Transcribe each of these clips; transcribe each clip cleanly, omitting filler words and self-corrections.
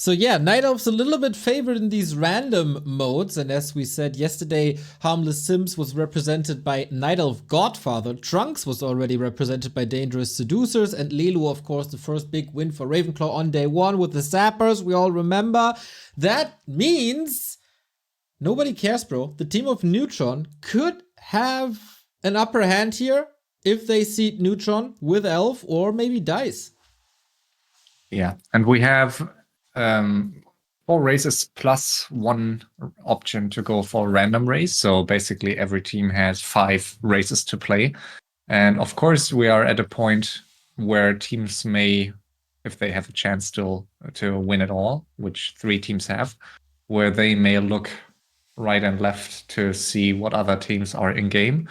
So yeah, Night Elf's a little bit favored in these random modes, and as we said yesterday, Harmless Sims was represented by Night Elf Godfather, Trunks was already represented by Dangerous Seducers, and Lelu, of course, the first big win for Ravenclaw on day one with the Zappers, we all remember. That means nobody cares, bro. The team of Neutron could have an upper hand here if they seed Neutron with Elf or maybe Dice. Yeah, and we have 4 races plus 1 option to go for a random race. So basically every team has 5 races to play. And of course we are at a point where teams may, if they have a chance still to win it all, which 3 teams have, where they may look right and left to see what other teams are in game.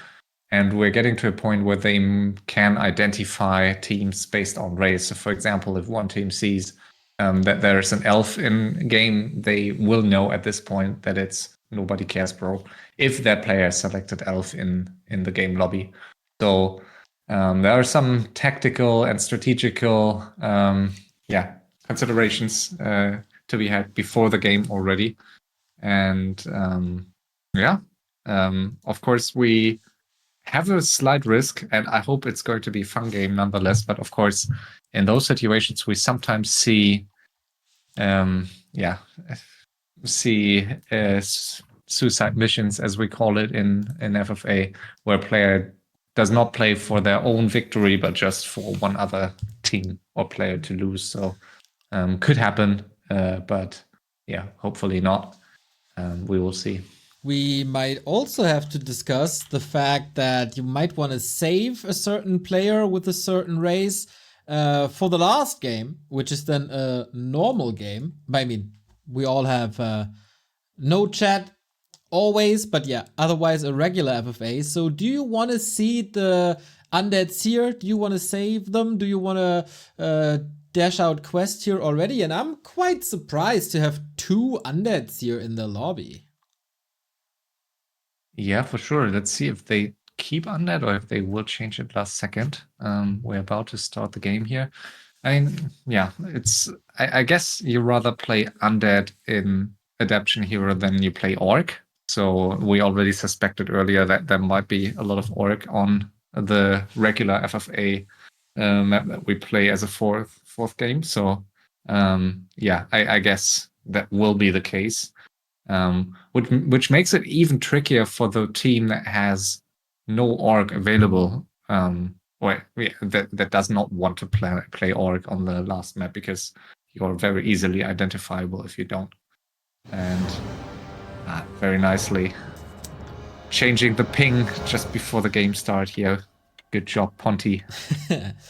And we're getting to a point where they can identify teams based on race. So for example, if one team sees that there's an elf in game, they will know at this point that it's nobody cares, bro, if that player selected elf in the game lobby. So there are some tactical and strategical considerations to be had before the game already. And of course, we have a slight risk, and I hope it's going to be a fun game nonetheless. But of course, in those situations, we sometimes see suicide missions, as we call it in FFA, where a player does not play for their own victory, but just for one other team or player to lose. So could happen, but yeah, hopefully not. We will see. We might also have to discuss the fact that you might want to save a certain player with a certain race for the last game, which is then a normal game. I mean, we all have no chat always, but yeah, otherwise a regular FFA. So do you want to seed the undeads here? Do you want to save them? Do you want to dash out quest here already? And I'm quite surprised to have 2 undeads here in the lobby. Yeah, for sure. Let's see if they keep undead or if they will change it last second. We're about to start the game here. I mean, yeah, I guess you rather play undead in Adaption Hero than you play Orc. So we already suspected earlier that there might be a lot of Orc on the regular FFA map that we play as a fourth game. So I guess that will be the case. Which makes it even trickier for the team that has no Orc available, that does not want to play Orc on the last map, because you're very easily identifiable if you don't. And very nicely changing the ping just before the game start here. Good job, Ponty.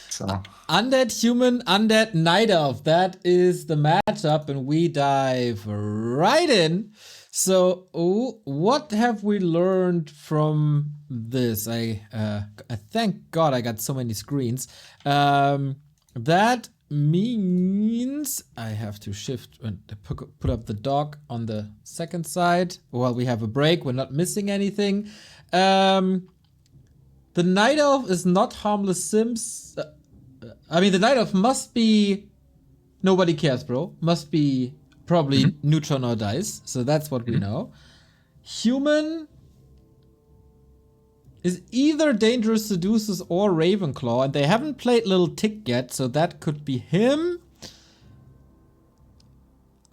So Undead Human, Undead Night Elf. That is the matchup, and we dive right in. So, what have we learned from this? I thank God I got so many screens. That means I have to shift and put up the dock on the second side while we have a break. We're not missing anything. The Night Elf is not Harmless Sims. I mean, the Night Elf must be nobody cares, bro. Must be probably Neutron or Dice. So that's what we know. Human is either Dangerous Seducers or Ravenclaw, and they haven't played Little Tick yet, so that could be him.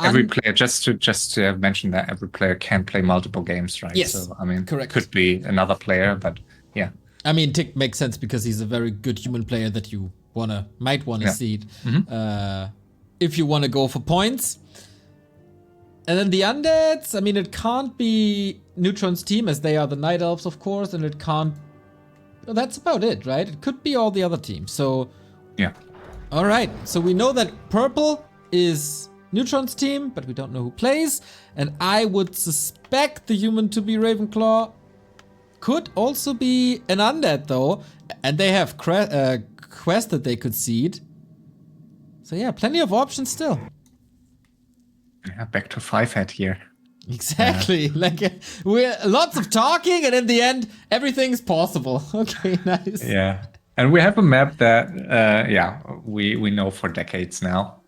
Every player, just to mention that every player can play multiple games, right? Yes, so I mean, correct. Could be another player, but yeah. I mean, Tick makes sense because he's a very good human player that you might wanna seed if you wanna go for points. And then the undeads, I mean, it can't be Neutron's team, as they are the Night Elves, of course, and it can't. Well, that's about it, right? It could be all the other teams. So yeah. All right. So we know that purple is Neutron's team, but we don't know who plays. And I would suspect the human to be Ravenclaw. Could also be an undead, though. And they have quest that they could seed. So yeah, plenty of options still. Yeah, back to 5-head here. Exactly. Like we're lots of talking, and in the end, everything's possible. Okay, nice. Yeah. And we have a map that, yeah, we know for decades now.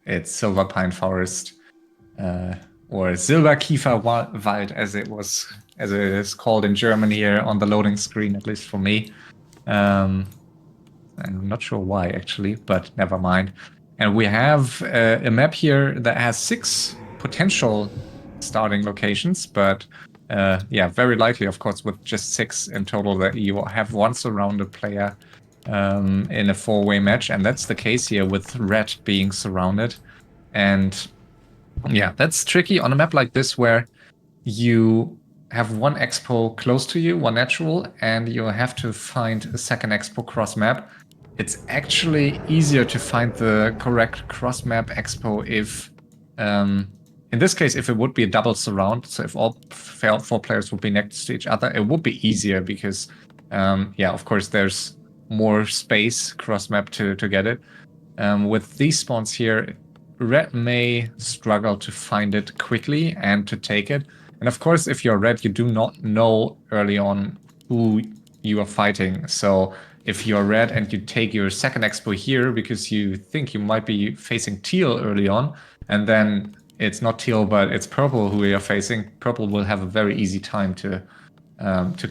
It's Silver Pine Forest, or Silberkieferwald, as it is called in German here on the loading screen, at least for me. I'm not sure why actually, but never mind. And we have a map here that has 6 potential starting locations, but yeah, very likely, of course, with just 6 in total, that you have one surrounded player in a 4-way match, and that's the case here with red being surrounded. And yeah, that's tricky on a map like this where you have one expo close to you, one natural, and you have to find a second expo cross map. It's actually easier to find the correct cross map expo if, in this case, if it would be a double surround, so if all 4 players would be next to each other, it would be easier because, yeah, of course, there's more space cross map to get it. With these spawns here, red may struggle to find it quickly and to take it. And of course, if you're red, you do not know early on who you are fighting. So if you're red and you take your second expo here because you think you might be facing teal early on, and then it's not teal, but it's purple who you're facing, purple will have a very easy time to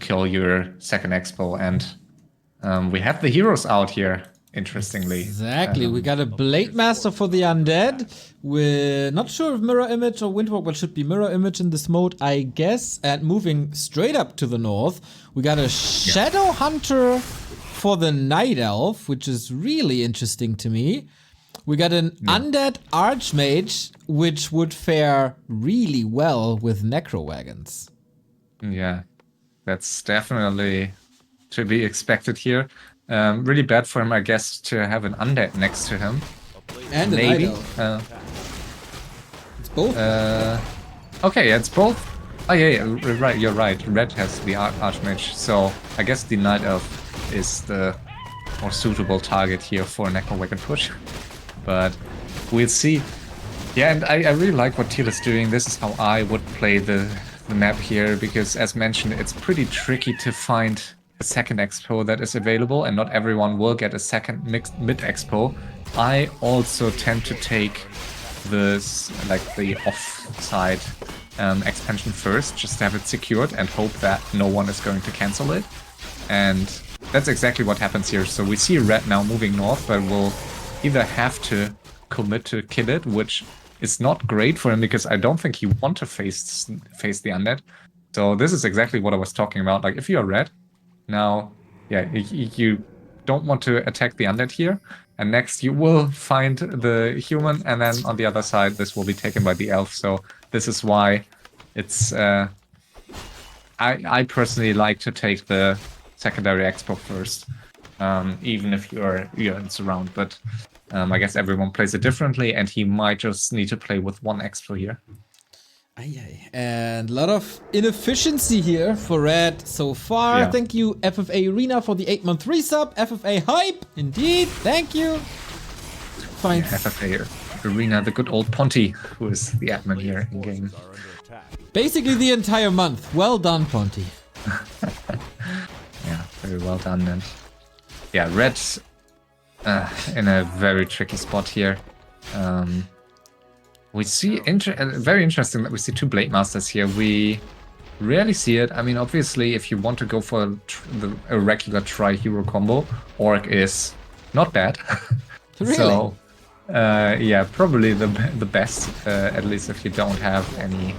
kill your second expo. And we have the heroes out here. Interestingly. Exactly. We got a Blade Master for the Undead. We're not sure if Mirror Image or Windwalk, but should be Mirror Image in this mode, I guess. And moving straight up to the north, we got a Shadow Hunter for the Night Elf, which is really interesting to me. We got an Undead Archmage, which would fare really well with Necro Wagons. Yeah, that's definitely to be expected here. Really bad for him, I guess, to have an undead next to him. And maybe. Night Elf. It's both. Okay, it's both. Oh yeah, right. You're right. Red has the Archmage, so I guess the Night Elf is the more suitable target here for a Necro Wagon push. But we'll see. Yeah, and I really like what Teal is doing. This is how I would play the map here, because as mentioned, it's pretty tricky to find a second expo that is available, and not everyone will get a second mid expo. I also tend to take this, like the offside expansion first, just to have it secured and hope that no one is going to cancel it. And that's exactly what happens here. So we see red now moving north, but we'll either have to commit to kill it, which is not great for him because I don't think he wants to face the undead. So this is exactly what I was talking about. Like if you're red, now, yeah, you don't want to attack the undead here, and next you will find the human, and then on the other side this will be taken by the elf. So this is why it's I personally like to take the secondary expo first, even if you're in surround. But I guess everyone plays it differently, and he might just need to play with one expo here. And a lot of inefficiency here for red so far. Yeah. Thank you, FFA Arena, for the 8-month resub. FFA Hype, indeed. Thank you. Fine. Yeah, FFA Arena, the good old Ponty, who is the admin here in game. Basically the entire month. Well done, Ponty. Yeah, very well done. And yeah, red in a very tricky spot here. We see very interesting that we see 2 Blade Masters here. We rarely see it. I mean, obviously, if you want to go for a regular tri-hero combo, Orc is not bad. Really? So, yeah, probably the best, at least if you don't have any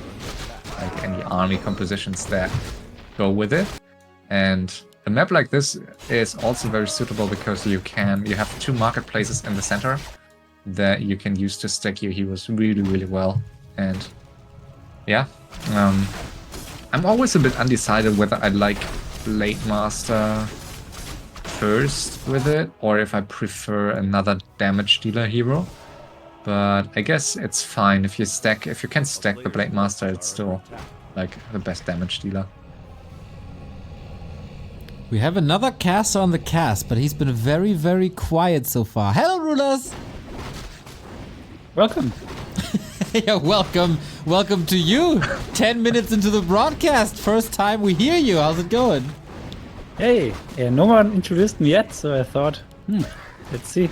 army compositions that go with it. And a map like this is also very suitable because you have 2 marketplaces in the center that you can use to stack your heroes really, really well. And yeah, I'm always a bit undecided whether I like Blade Master first with it, or if I prefer another damage dealer hero. But I guess it's fine if you can stack the Blade Master, it's still like the best damage dealer. We have another caster on the cast, but he's been very, very quiet so far. Hello, RulaZ! Welcome. Yeah, welcome to you. 10 minutes into the broadcast, first time we hear you. How's it going? Hey, no one introduced me yet, so I thought, let's see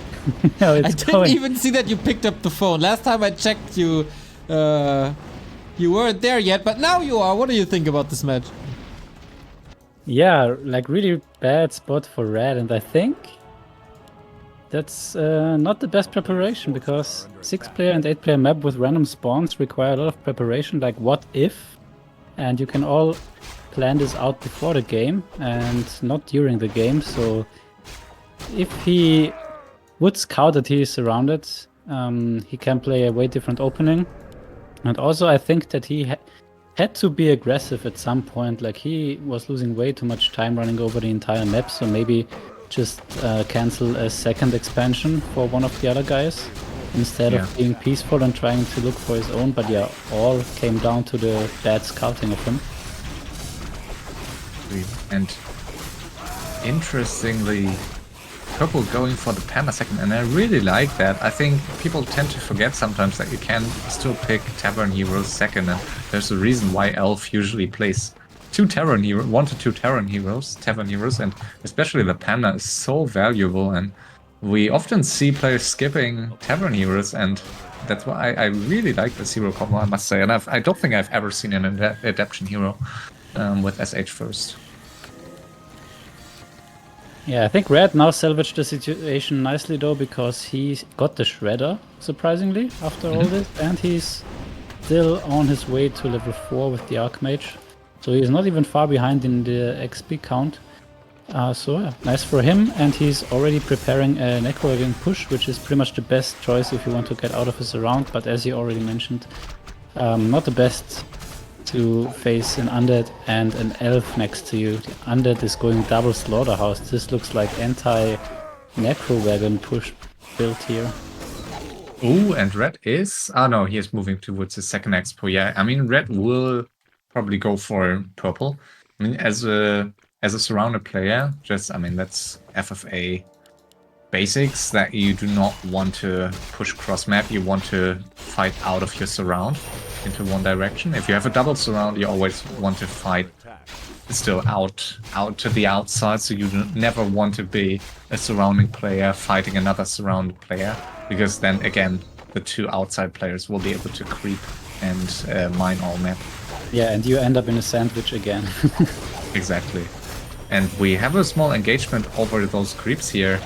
how I it's didn't going. even see that you picked up the phone. Last time I checked you, you weren't there yet, but now you are. What do you think about this match? Yeah, like really bad spot for red, and I think that's not the best preparation because 6-player and 8-player map with random spawns require a lot of preparation, like what if, and you can all plan this out before the game and not during the game. So if he would scout that he is surrounded, he can play a way different opening. And also I think that he had to be aggressive at some point. Like he was losing way too much time running over the entire map, so maybe just cancel a second expansion for one of the other guys instead of being peaceful and trying to look for his own. But yeah, all came down to the bad scouting of him. And interestingly, Purple going for the Panda second, and I really like that. I think people tend to forget sometimes that you can still pick Tavern Heroes second, and there's a reason why Elf usually plays 1 to 2 Tavern Heroes, and especially the Panda is so valuable, and we often see players skipping Tavern Heroes, and that's why I really like this hero combo, I must say, and I don't think I've ever seen an Adaption hero with SH first. Yeah, I think Red now salvaged the situation nicely though, because he got the Shredder, surprisingly, after all this, and he's still on his way to level 4 with the Archmage. So he's not even far behind in the XP count. So yeah, nice for him, and he's already preparing a Necro again push, which is pretty much the best choice if you want to get out of his surround, but as you already mentioned, not the best to face an undead and an elf next to you. The undead is going double slaughterhouse. This looks like anti-necro wagon push build here. Oh, and red is... Oh no, he is moving towards his second expo. Yeah, I mean, red will probably go for purple. I mean, as a surrounded player, just, I mean, that's FFA basics, that you do not want to push cross map. You want to fight out of your surround into one direction. If you have a double surround, you always want to fight still out to the outside, so you never want to be a surrounding player fighting another surrounded player, because then again the 2 outside players will be able to creep and mine all map. Yeah, and you end up in a sandwich again. Exactly. And we have a small engagement over those creeps here.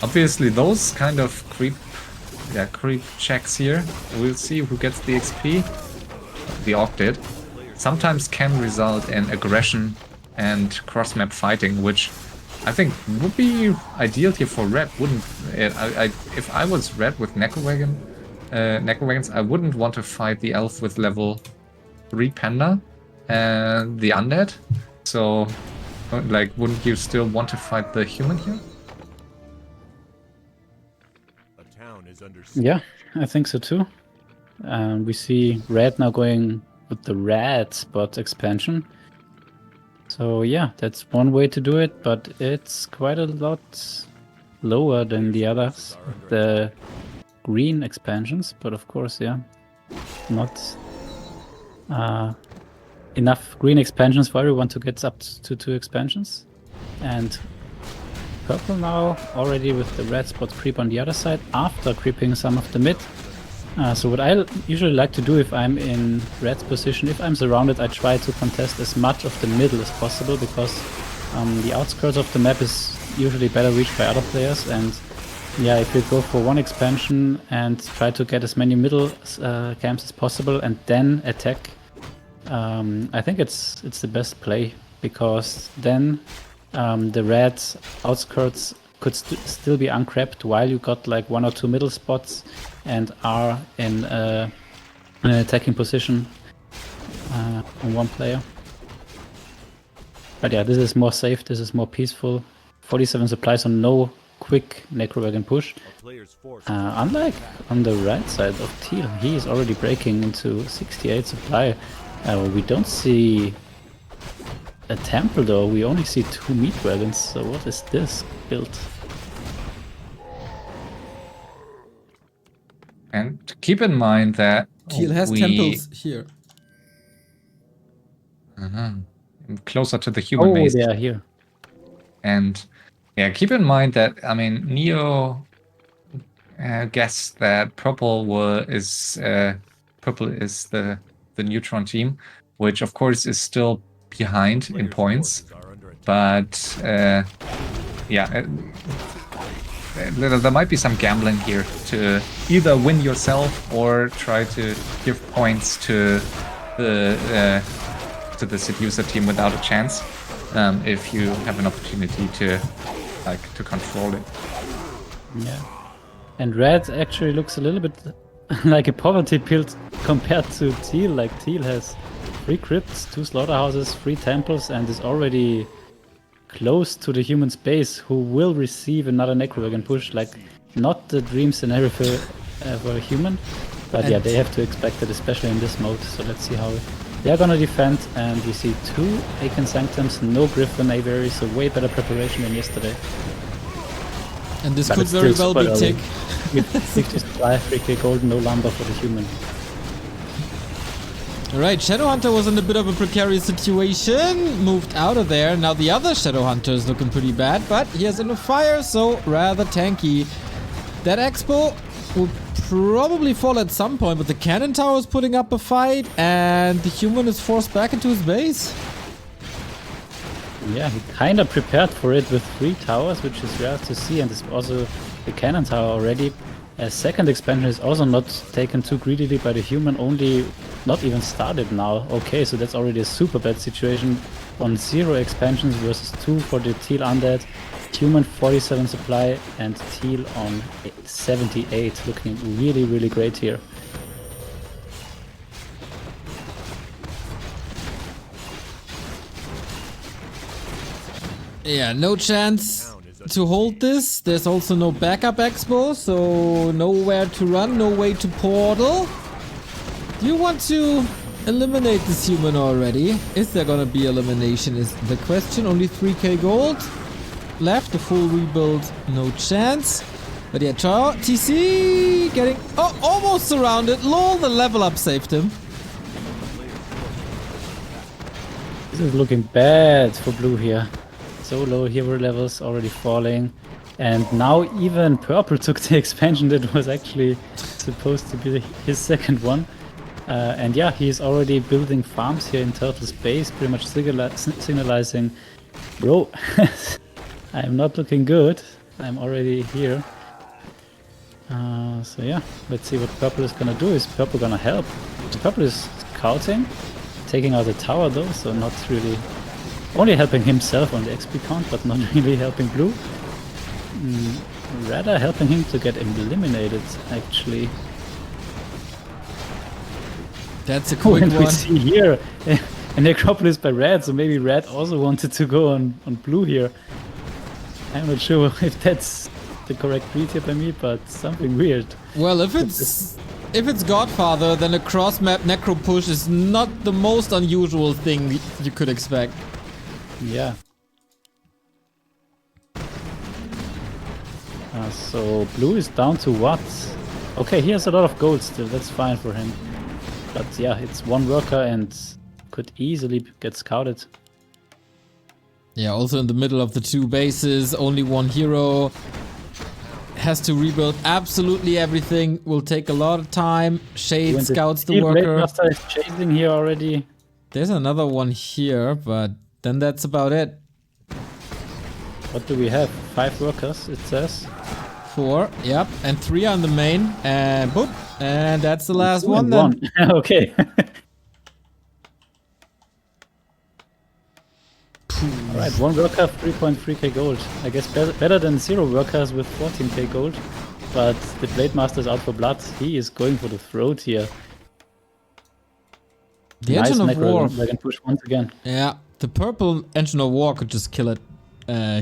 Obviously those kind of creep checks here, we'll see who gets the XP. The Orc did. Sometimes can result in aggression and cross-map fighting, which I think would be ideal here for red, wouldn't it? If I was red with Necro Wagons, I wouldn't want to fight the elf with level 3 Panda and the undead. So, like, wouldn't you still want to fight the human here? Yeah, I think so too. We see red now going with the red spot expansion. So yeah, that's one way to do it, but it's quite a lot lower than the others, the green expansions. But of course, yeah, not enough green expansions for everyone to get up to 2 expansions. And purple now already with the red spot creep on the other side after creeping some of the mid. So what I usually like to do if I'm in red's position, if I'm surrounded, I try to contest as much of the middle as possible, because the outskirts of the map is usually better reached by other players. And yeah, if you go for one expansion and try to get as many middle camps as possible and then attack, I think it's the best play, because then the red outskirts could still be uncrapped while you got like 1 or 2 middle spots and are in an attacking position on one player. But yeah, this is more safe, this is more peaceful. 47 supply, so no quick Necro Wagon push. Unlike on the right side of Teal, he is already breaking into 68 supply. We don't see a temple though, we only see 2 meat wagons, so what is this build? And keep in mind that Teal has temples here. closer to the human Oh, maze. they are here. And yeah, keep in mind that, I mean, Neo guessed that purple is the neutron team, which of course is still behind in points. But yeah, there might be some gambling here to either win yourself or try to give points to the seducer team without a chance, if you have an opportunity to control it. Yeah. And red actually looks a little bit like a poverty build compared to teal. Like teal has 3 crypts, 2 slaughterhouses, 3 temples, and is already close to the human space, who will receive another necrowagon push. Like, not the dream scenario for a human, but yeah, they have to expect it, especially in this mode. So let's see how they're gonna defend. And we see 2 Aken Sanctums, no Griffin Aviary, so way better preparation than yesterday. And this But could it's very still well be super tick. With 50 supply, 3k gold, no lumber for the human. Alright, Shadowhunter was in a bit of a precarious situation, moved out of there. Now the other Shadowhunter is looking pretty bad, but he has enough fire, so rather tanky. That Expo will probably fall at some point, but the Cannon Tower is putting up a fight, and the human is forced back into his base. Yeah, he kind of prepared for it with 3 towers, which is rare to see, and it's also the Cannon Tower already. A second expansion is also not taken too greedily by the human, only not even started now. Okay, so that's already a super bad situation on 0 expansions versus 2 for the teal undead. Human 47 supply and teal on 78, looking really, really great here. Yeah, no chance to hold this. There's also no backup expo, so nowhere to run, no way to portal. Do you want to eliminate this human already? Is there gonna be elimination is the question. Only 3k gold left, the full rebuild, no chance. But yeah, TC getting almost surrounded. Lol, the level up saved him. This is looking bad for blue here. So low hero levels already falling. And now even purple took the expansion that was actually supposed to be his second one. And yeah, he's already building farms here in Turtle's base, pretty much signalizing, bro, I'm not looking good. I'm already here. So yeah, let's see what purple is gonna do. Is purple gonna help? Purple is scouting, taking out the tower though, so not really... Only helping himself on the XP count, but not really helping blue. Rather helping him to get eliminated, actually. That's a quick And one. we see here a necropolis by red, so maybe red also wanted to go on blue here. I'm not sure if that's the correct read here by me, but something weird. Well, if it's Godfather, then a cross-map necro push is not the most unusual thing you could expect. Yeah. So blue is down to what? Okay, he has a lot of gold still, that's fine for him. But yeah, it's 1 worker and could easily get scouted. Yeah, also in the middle of the 2 bases, only 1 hero. Has to rebuild absolutely everything, will take a lot of time. Shade scouts the worker. Master is chasing here already. There's another one here, but then that's about it. What do we have? 5 workers, it says. 4, yep, and 3 on the main, and boop, and that's the last one then. Okay. Alright, 1 worker, 3.3k gold. I guess better than 0 workers with 14k gold. But the Blade Master is out for blood. He is going for the throat here. The nice Engine of War. I can push once again. Yeah, the purple Engine of War could just kill it.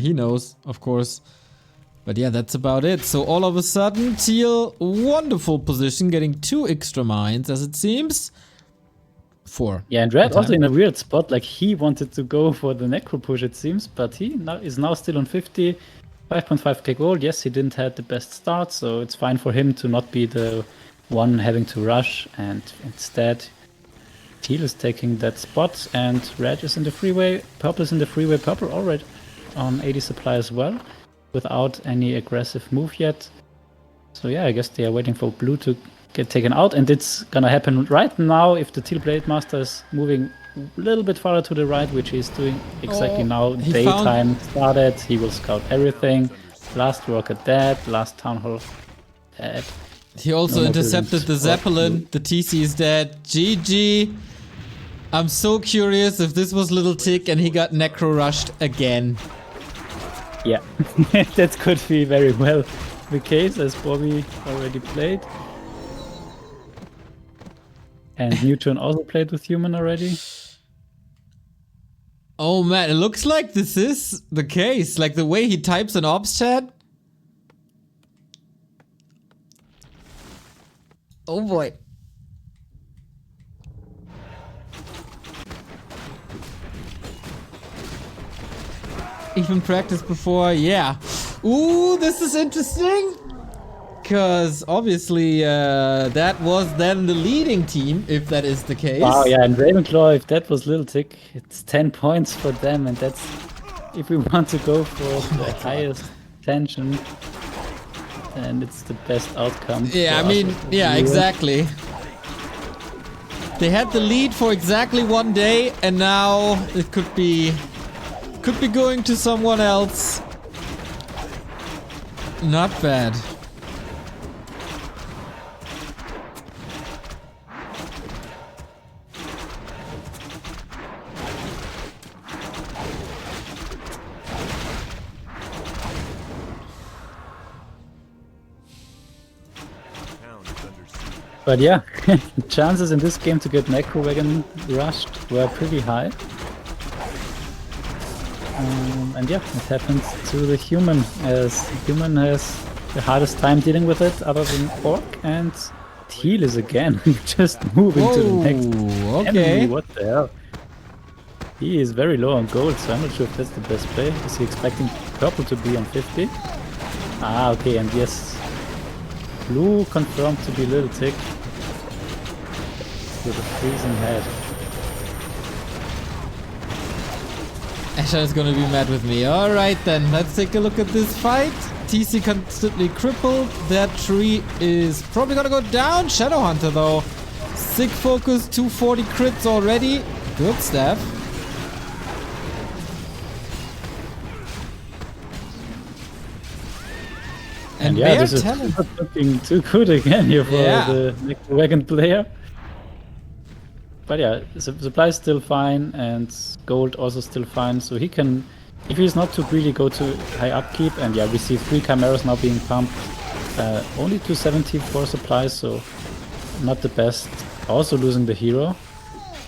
He knows, of course. But yeah, that's about it. So all of a sudden, teal, wonderful position, getting 2 extra mines, as it seems. 4. Yeah, and red also in a weird spot. Like, he wanted to go for the necro push, it seems, but he is now still on 50, 5.5k gold. Yes, he didn't have the best start, so it's fine for him to not be the one having to rush, and instead Teal is taking that spot, and red is in the freeway. Purple is in the freeway. Purple already on 80 supply as well, without any aggressive move yet. So yeah, I guess they are waiting for blue to get taken out, and it's gonna happen right now if the Teal Blade Master is moving a little bit farther to the right, which he's doing exactly now. Daytime started, he will scout everything. Last worker dead, last town hall dead. He also intercepted the Zeppelin, the TC is dead. GG! I'm so curious if this was Little Tick and he got necro rushed again. Yeah, that could be very well the case, as Bobby already played. And Newton also played with human already. Oh man, it looks like this is the case. Like the way he types in ops chat. Oh boy. Even practiced before, yeah. Ooh, this is interesting. Because obviously that was then the leading team, if that is the case. Wow, yeah, and Ravenclaw, if that was Little Tick, it's 10 points for them, and that's if we want to go for the highest tension, and it's the best outcome. Yeah, I mean, yeah, exactly. They had the lead for exactly one day, and now it could be going to someone else. Not bad. But yeah, chances in this game to get Necro Wagon rushed were pretty high. And yeah, it happens to the human, as human has the hardest time dealing with it other than Orc, and Teal is again just moving to the next enemy. What the hell? He is very low on gold, so I'm not sure if that's the best play. Is he expecting purple to be on 50? Ah, okay, and yes, blue confirmed to be Little Tick with a freezing head. Asher is gonna be mad with me. Alright then, let's take a look at this fight. TC constantly crippled. That tree is probably gonna go down. Shadowhunter though. Sick focus, 240 crits already. Good stuff. And yeah, this is not looking too good again here for the Necro Wagon player. But yeah, supply is still fine, and gold also still fine, so he can, if he's not too greedy, go to high upkeep. And yeah, we see 3 chimeras now being pumped, only 274 supplies, so not the best. Also losing the hero,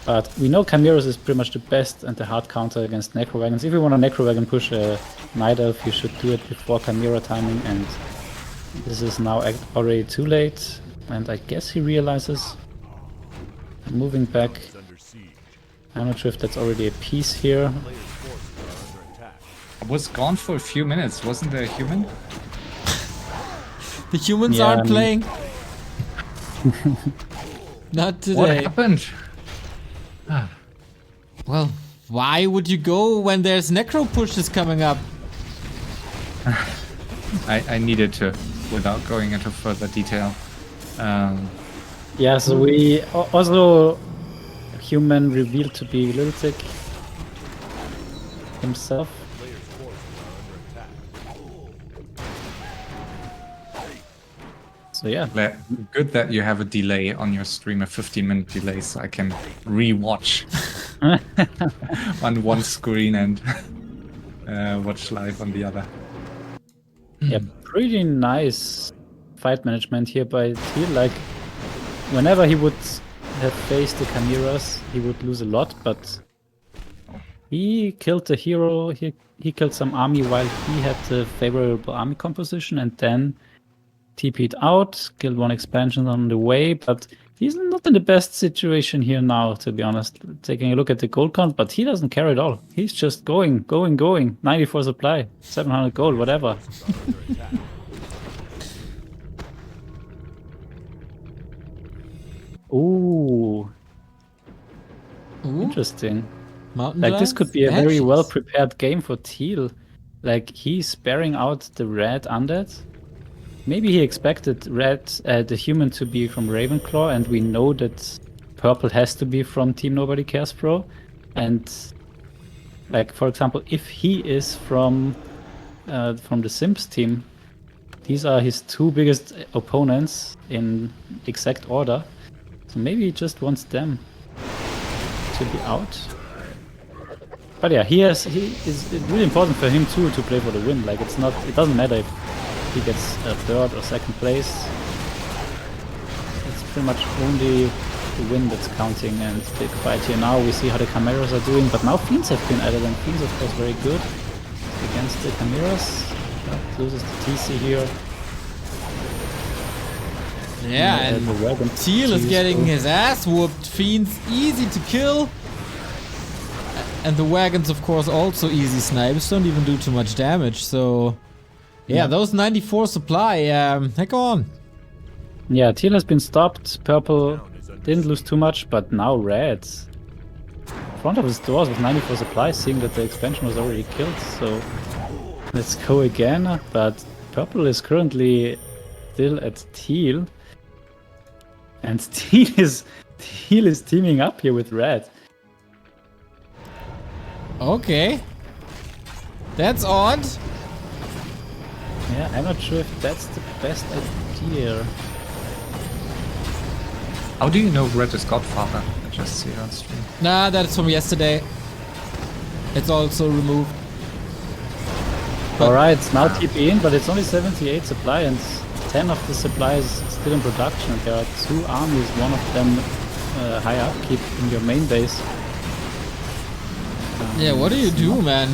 but we know chimeras is pretty much the best and the hard counter against Necro Wagons. If you want a Necro Wagon push a Night Elf, you should do it before chimera timing, and this is now already too late, and I guess he realizes. Moving back. I'm not sure if that's already a piece here. I was gone for a few minutes, wasn't there a human? The humans aren't playing. Not today. What happened? Well, why would you go when there's necro pushes coming up? I needed to, without going into further detail. Yeah, so we also human revealed to be Little Tick himself. So yeah. Good that you have a delay on your stream, a 15-minute delay, so I can re-watch on one screen and watch live on the other. Yeah, pretty nice fight management here by Teal. Like, whenever he would have faced the chimeras, he would lose a lot, but he killed the hero, he killed some army while he had the favorable army composition, and then TP'd out, killed 1 expansion on the way, but he's not in the best situation here now, to be honest. Taking a look at the gold count, but he doesn't care at all. He's just going. 94 supply, 700 gold, whatever. Ooh. Interesting. Mountain Like this could Giants? be a very Banshees. well prepared game for Teal. Like he's sparing out the red undead. Maybe he expected the human to be from Ravenclaw, and we know that purple has to be from Team Nobody Cares Pro. And like for example, if he is from the Sims team, these are his two biggest opponents in exact order. So maybe he just wants them to be out. But yeah, it's really important for him too to play for the win. Like it doesn't matter if he gets a third or second place. It's pretty much only the win that's counting, and big fight here now. We see how the Chimeras are doing, but now Fiends have been added, and Fiends of course very good against the Chimeras. Loses the TC here. Yeah, and Teal is getting his ass whooped. Fiends easy to kill. And the wagons, of course, also easy snipes. Don't even do too much damage. So, yeah, those 94 supply, heck on. Yeah, Teal has been stopped. Purple didn't lose too much, but now red. Front of his doors with 94 supply, seeing that the expansion was already killed. So, let's go again. But purple is currently still at Teal. And Teal is teaming up here with red. Okay. That's odd. Yeah, I'm not sure if that's the best idea. How do you know Red is Godfather? I just see it on stream. Nah, that's from yesterday. It's also removed. Alright, now TP in, but it's only 78 supply and 10 of the supply is still in production. And there are two armies, one of them high upkeep in your main base. Yeah, what do you do, man?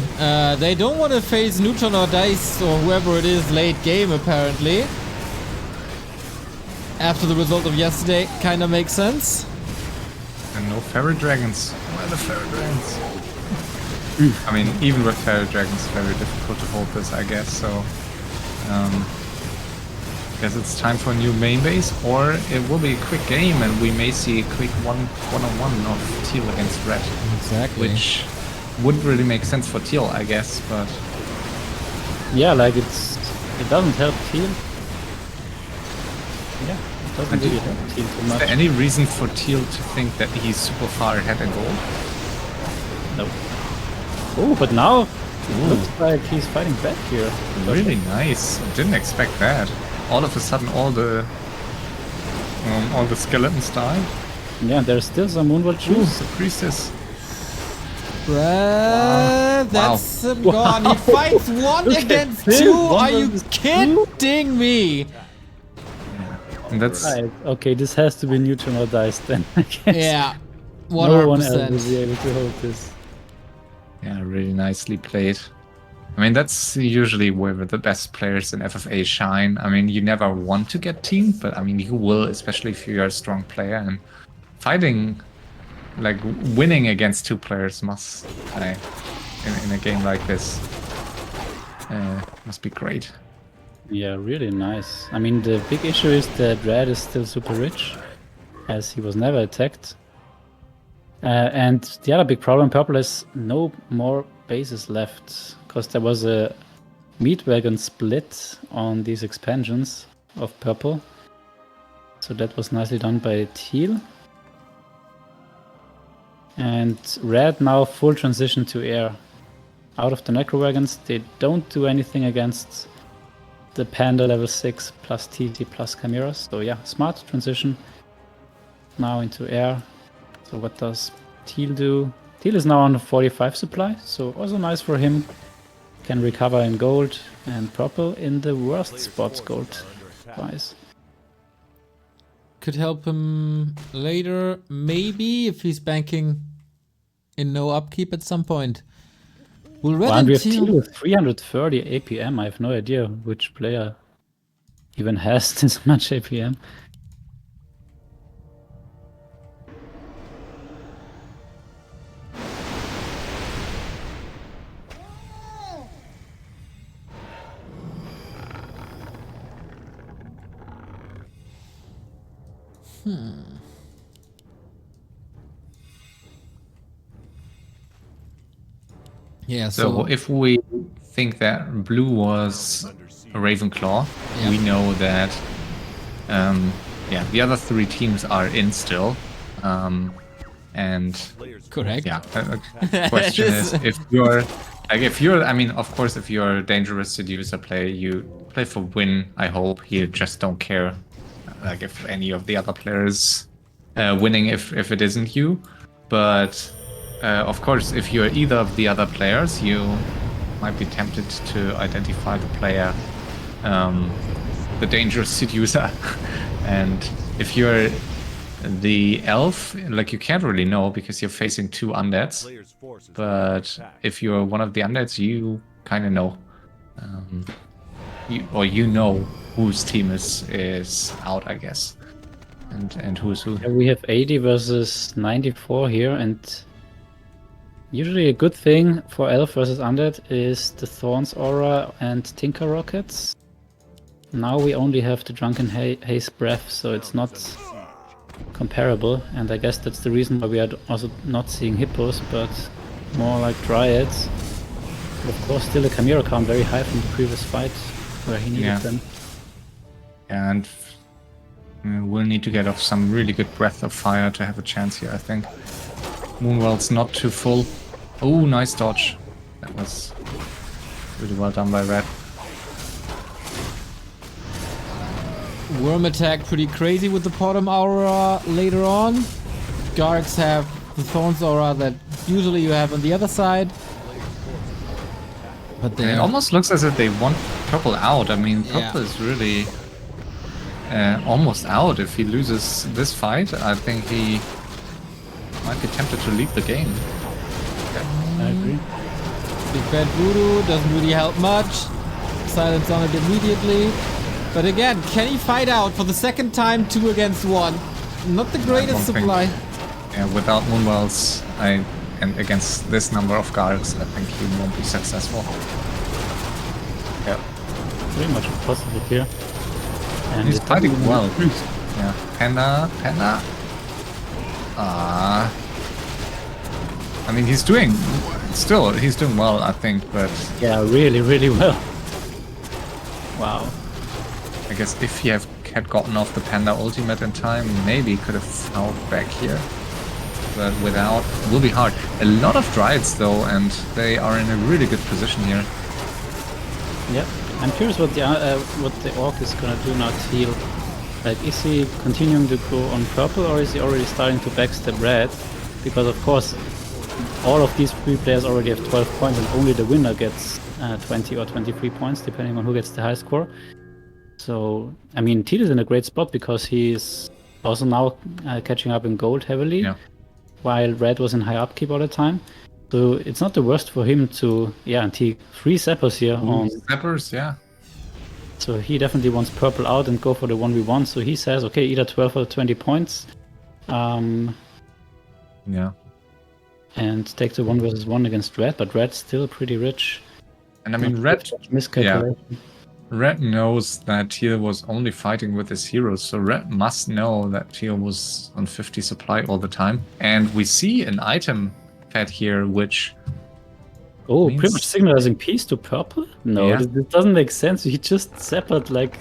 They don't want to face Neutron or Dice or whoever it is late game, apparently. After the result of yesterday, kind of makes sense. And no fairy dragons. Where are the fairy dragons? I mean, even with fairy dragons, very difficult to hold this, I guess. So, guess it's time for a new main base, or it will be a quick game, and we may see a quick one-on-one of Teal against Red. Exactly. Which wouldn't really make sense for Teal, I guess, but yeah, like it doesn't help Teal. Yeah, it doesn't really help Teal too much. is there any reason for Teal to think that he's super far ahead in gold? No. Oh, but now it looks like he's fighting back here. Really nice. Didn't expect that. All of a sudden, all the skeletons died. Yeah, there's still some Moonward shoes. The priestess. Wow. That's gone. He fights one against two. Are you kidding me? And that's Right. Okay, this has to be Neutron or Dice then. I guess. Yeah, 100%. No one else will be able to hold this. really nicely played. I mean, that's usually where the best players in FFA shine. I mean, you never want to get teamed, but I mean, you will, especially if you're a strong player. And fighting, like winning against two players must, in a game like this, must be great. Yeah, really nice. I mean, the big issue is that Red is still super rich, as he was never attacked. And the other big problem, Purple has no more bases left, because there was a meat wagon split on these expansions of Purple. So that was nicely done by Teal. And Red now full transition to air. Out of the Necro Wagons, they don't do anything against the Panda level 6 plus TT plus Chimeras. So yeah, smart transition now into air. So what does Teal do? Teal is now on 45 supply, so also nice for him. Can recover in gold, and Purple in the worst spots gold wise. Could help him later, maybe, if he's banking in no upkeep at some point. Will Red And we and have Teal... Teal with 330 APM. I have no idea which player even has this much APM. Yeah, So if we think that blue was a Ravenclaw, Yeah. we know that yeah, the other 3 teams are in still. And correct. yeah, the question is if you're I mean, of course, if you're a dangerous seducer player, you play for win, I hope. You just don't care like if any of the other players winning if it isn't you. But of course, if you're either of the other players, you might be tempted to identify the player, the dangerous seducer. And if you're the elf, like, you can't really know because you're facing 2 undeads. But if you're one of the undeads, you kind of know. You know whose team is out, I guess. And who's who. Yeah, we have 80 versus 94 here, and usually a good thing for Elf versus Undead is the Thorns Aura and Tinker Rockets. Now we only have the Drunken Haze Breath, so it's not comparable, and I guess that's the reason why we are also not seeing Hippos, but more like Dryads. But of course, still a Chimera count very high from the previous fight, where he needed them. Yeah, and we'll need to get off some really good Breath of Fire to have a chance here, I think. Moonwell's not too full. Oh, nice dodge. That was really well done by Red. Worm attack pretty crazy with the Bottom Aura later on. Gargs have the Thorns Aura that usually you have on the other side. But It almost looks as if they want purple out. I mean, purple is really almost out. If he loses this fight, I think he might be tempted to leave the game. I agree. Big Bad Voodoo doesn't really help much. Silence on it immediately. But again, can he fight out for the second time 2 against 1? Not the greatest supply. Yeah, without Moonwells, and against this number of Gargs, I think he won't be successful. Yeah. Pretty much impossible here. And he's fighting well. Yeah, Panda. I mean, he's doing well, I think, but yeah, really, really well. Wow. I guess if he had gotten off the Panda ultimate in time, maybe he could have fouled back here. But without, it will be hard. A lot of Dryads though, and they are in a really good position here. Yep. I'm curious what the Orc is gonna do now to heal. Like, is he continuing to go on purple, or is he already starting to backstab red? Because of course, all of these 3 players already have 12 points, and only the winner gets 20 or 23 points, depending on who gets the high score. So, I mean, Teal is in a great spot because he's also now catching up in gold heavily, while Red was in high upkeep all the time. So it's not the worst for him to, and he 3 Zappers here on... Zappers, yeah. So he definitely wants purple out and go for the 1v1. So he says, okay, either 12 or 20 points. Yeah. And take the 1 versus 1 against Red, but Red's still pretty rich. And I mean, Red... Miscalculation. Yeah. Red knows that Teal was only fighting with his heroes, so Red must know that Teal was on 50 supply all the time. And we see an item pad here, which... Oh, pretty much signalizing peace to purple? No, this doesn't make sense. He just zappered, like...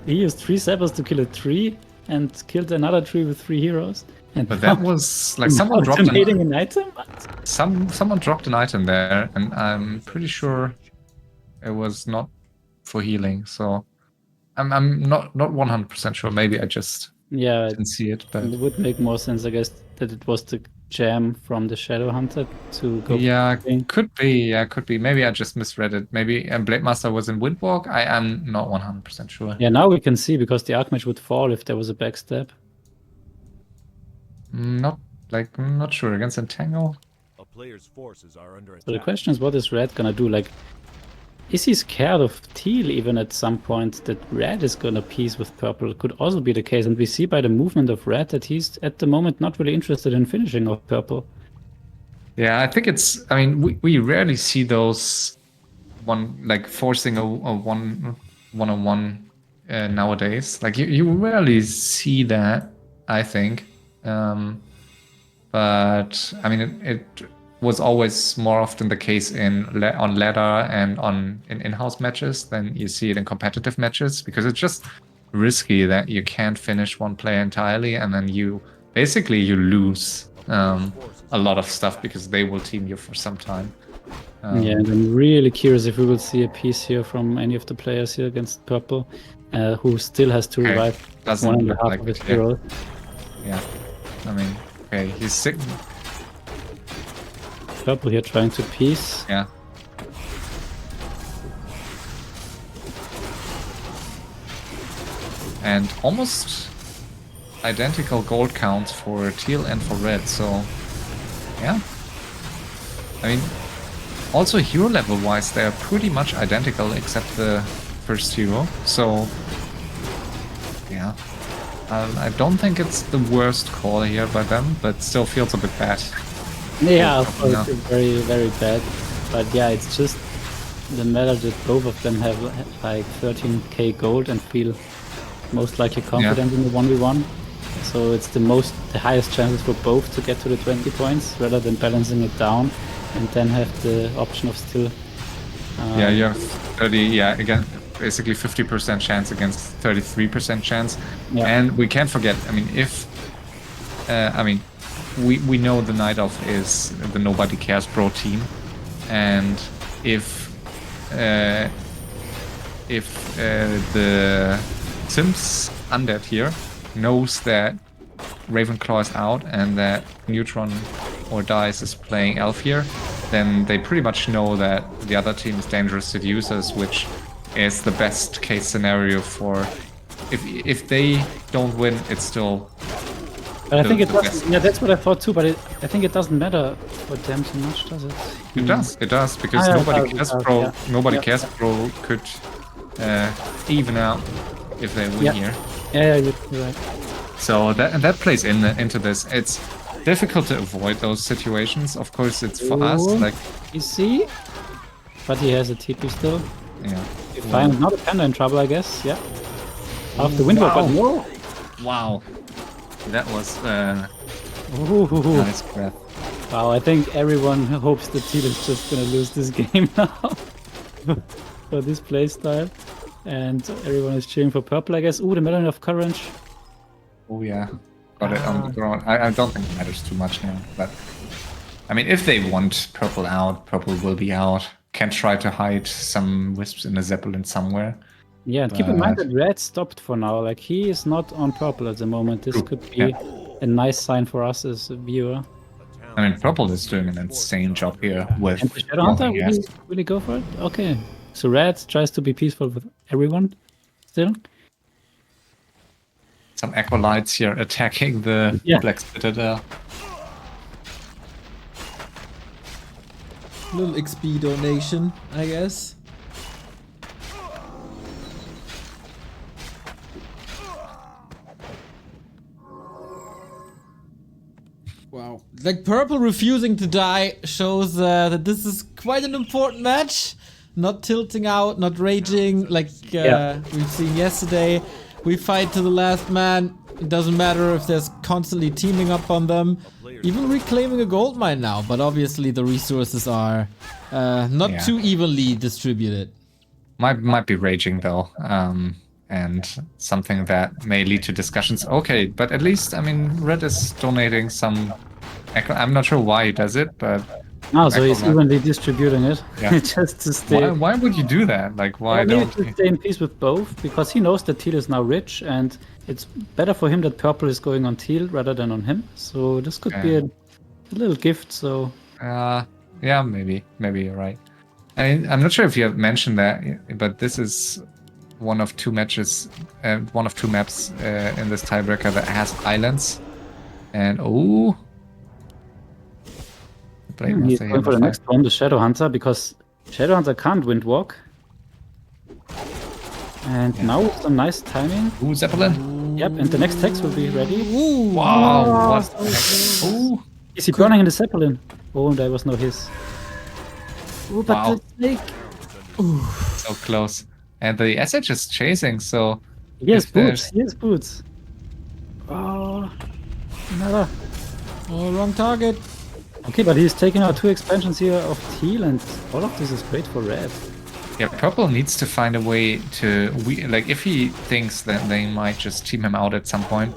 He used 3 zappers to kill a tree, and killed another tree with 3 heroes. And but that was... like, someone dropped an item? Someone dropped an item there, and I'm pretty sure it was not for healing, so I'm not 100% sure. Maybe I just didn't see it, but it would make more sense, I guess, that it was the gem from the Shadow Hunter to go. Yeah, could be. Yeah, could be. Maybe I just misread it. Maybe Blade Master was in Windwalk. I am not 100% sure. Yeah, now we can see because the Archmage would fall if there was a backstab. Not sure against Entangle. A player's forces are under attack. So the question is, what is Red gonna do? Like, is he scared of Teal even at some point that Red is gonna piece with purple? Could also be the case, and we see by the movement of Red that he's at the moment not really interested in finishing off purple. Yeah, I think it's... I mean, we rarely see those forcing a one-on-one nowadays. Like, you rarely see that, I think. But I mean, was always more often the case on ladder and in-house matches than you see it in competitive matches, because it's just risky that you can't finish one player entirely, and then you lose a lot of stuff because they will team you for some time. Yeah, and I'm really curious if we will see a piece here from any of the players here against purple, who still has to revive Doesn't 1.5 look like of his it, heroes. Yeah, I mean, okay, he's sick. Purple here trying to piece. Yeah. And almost identical gold counts for teal and for red, so yeah. I mean, also hero level wise, they're pretty much identical except the first hero, so yeah. I don't think it's the worst call here by them, but still feels a bit bad. Yeah, of course, it's very, very bad. But yeah, it's just the matter that both of them have like 13k gold and feel most likely confident in the 1v1. So it's the highest chances for both to get to the 20 points rather than balancing it down and then have the option of still. Yeah, you have 30, again, basically 50% chance against 33% chance. Yeah. And we can't forget, I mean, if, we know the Night Elf is the Nobody Cares Bro team, and if the Sims undead here knows that Ravenclaw is out and that Neutron or Dice is playing Elf here, then they pretty much know that the other team is dangerous seducers, which is the best case scenario for if they don't win, it's still. But I think it doesn't. Yeah, that's what I thought too. But I think it doesn't matter for them too much, does it? It does. It does, because nobody cares pro could even out if they win here. Yeah, you're right. So that plays into this. It's difficult to avoid those situations. Of course, it's for us like. You see, but he has a TP still. Yeah. Fine, not a panda in trouble, I guess. Yeah. Off the window, but no. Wow. That was Ooh. nice breath. Wow, I think everyone hopes the team is just gonna lose this game now for this playstyle, and everyone is cheering for purple, I guess. Ooh, the Melon of Courage. Oh yeah, got it on the ground. I don't think it matters too much now, but I mean, if they want purple out, purple will be out. Can try to hide some wisps in the Zeppelin somewhere. Yeah, and keep in mind that red stopped for now. Like, he is not on purple at the moment. This could be a nice sign for us as a viewer. I mean, purple is doing an insane job here with. And the Shadowhunter really go for it? Okay. So red tries to be peaceful with everyone still. Some acolytes here attacking the Black Citadel. Little XP donation, I guess. Wow. Like, purple refusing to die shows that this is quite an important match. Not tilting out, not raging like we've seen yesterday. We fight to the last man. It doesn't matter if there's constantly teaming up on them. Even reclaiming a gold mine now, but obviously the resources are not too evenly distributed. Might be raging though, and something that may lead to discussions. Okay, but at least, I mean, Red is donating some. I'm not sure why he does it, but. Oh, so he's evenly distributing it, just to stay. Why would you do that? Like, why don't he stay in peace with both? Because he knows that teal is now rich, and it's better for him that purple is going on teal rather than on him. So this could be a little gift. So. Yeah, maybe you're right. I'm not sure if you have mentioned that, but this is one of two matches, one of two maps in this tiebreaker that has islands, and he's going for the next one, the Shadowhunter, because Shadowhunter can't windwalk. And now some nice timing. Ooh, Zeppelin. Yep, and the next text will be ready. Ooh, wow, what the heck? Ooh. Is he burning in the Zeppelin? Oh, there was no hiss. Ooh, but the snake. Ooh. So close. And the SH is chasing, so... Yes, boots. Yes, boots. Oh, another. Oh, wrong target. Okay, but he's taking out 2 expansions here of teal, and all of this is great for red. Yeah, purple needs to find a way to like if he thinks that they might just team him out at some point,